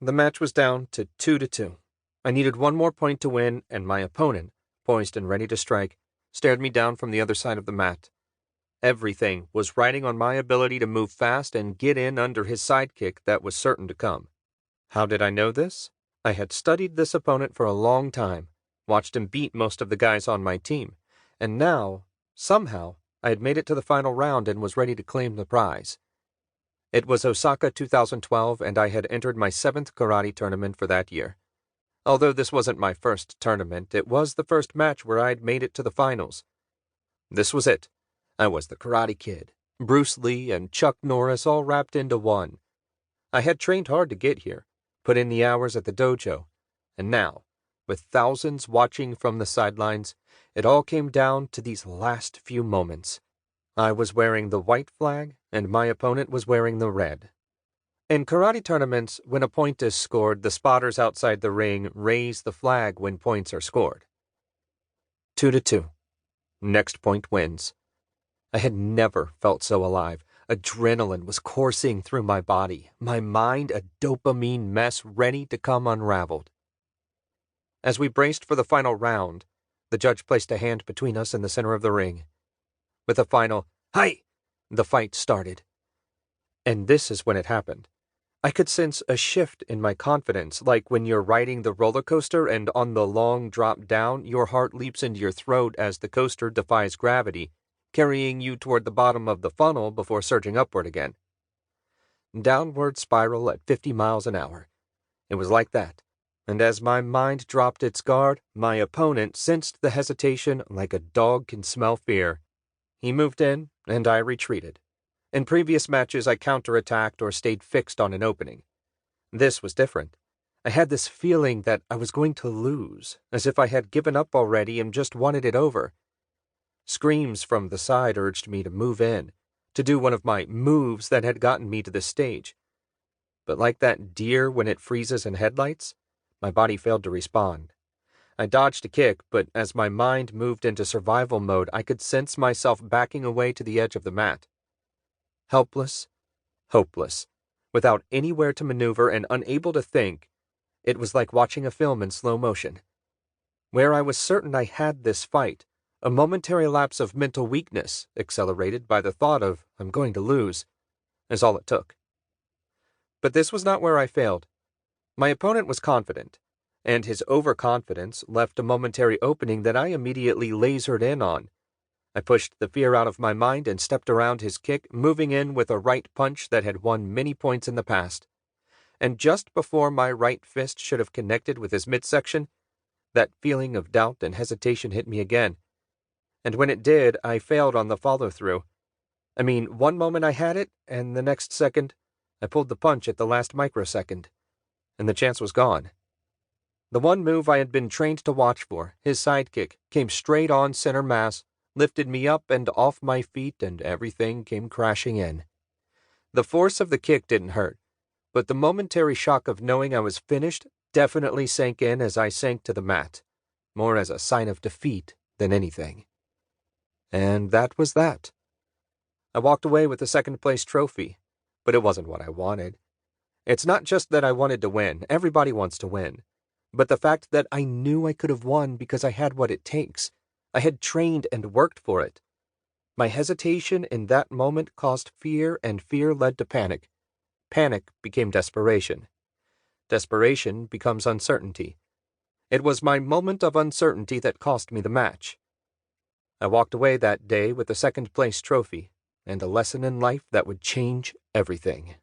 The match was down to 2-2. I needed one more point to win, and my opponent, poised and ready to strike, stared me down from the other side of the mat. Everything was riding on my ability to move fast and get in under his sidekick that was certain to come. How did I know this? I had studied this opponent for a long time, watched him beat most of the guys on my team, and now, somehow, I had made it to the final round and was ready to claim the prize. It was Osaka 2012, and I had entered my 7th karate tournament for that year. Although this wasn't my first tournament, it was the first match where I'd made it to the finals. This was it. I was the Karate Kid, Bruce Lee, and Chuck Norris all wrapped into one. I had trained hard to get here, put in the hours at the dojo, and now, with thousands watching from the sidelines, it all came down to these last few moments. I was wearing the white flag, and my opponent was wearing the red. In karate tournaments, when a point is scored, the spotters outside the ring raise the flag when points are scored. 2-2. Next point wins. I had never felt so alive. Adrenaline was coursing through my body, my mind a dopamine mess ready to come unraveled. As we braced for the final round, the judge placed a hand between us in the center of the ring. With a final, "Hi!" the fight started. And this is when it happened. I could sense a shift in my confidence, like when you're riding the roller coaster and on the long drop down, your heart leaps into your throat as the coaster defies gravity, carrying you toward the bottom of the funnel before surging upward again. Downward spiral at 50 miles an hour. It was like that, and as my mind dropped its guard, my opponent sensed the hesitation like a dog can smell fear. He moved in, and I retreated. In previous matches, I counterattacked or stayed fixed on an opening. This was different. I had this feeling that I was going to lose, as if I had given up already and just wanted it over. Screams from the side urged me to move in, to do one of my moves that had gotten me to this stage. But like that deer when it freezes in headlights, my body failed to respond. I dodged a kick, but as my mind moved into survival mode, I could sense myself backing away to the edge of the mat. Helpless, hopeless, without anywhere to maneuver and unable to think, it was like watching a film in slow motion. Where I was certain I had this fight, a momentary lapse of mental weakness, accelerated by the thought of, "I'm going to lose," is all it took. But this was not where I failed. My opponent was confident, and his overconfidence left a momentary opening that I immediately lasered in on. I pushed the fear out of my mind and stepped around his kick, moving in with a right punch that had won many points in the past. And just before my right fist should have connected with his midsection, that feeling of doubt and hesitation hit me again. And when it did, I failed on the follow-through. I mean, one moment I had it, and the next second, I pulled the punch at the last microsecond, and the chance was gone. The one move I had been trained to watch for, his sidekick, came straight on center mass, lifted me up and off my feet, and everything came crashing in. The force of the kick didn't hurt, but the momentary shock of knowing I was finished definitely sank in as I sank to the mat, more as a sign of defeat than anything. And that was that. I walked away with the second-place trophy, but it wasn't what I wanted. It's not just that I wanted to win. Everybody wants to win. But the fact that I knew I could have won because I had what it takes. I had trained and worked for it. My hesitation in that moment caused fear, and fear led to panic. Panic became desperation. Desperation becomes uncertainty. It was my moment of uncertainty that cost me the match. I walked away that day with the second-place trophy and a lesson in life that would change everything.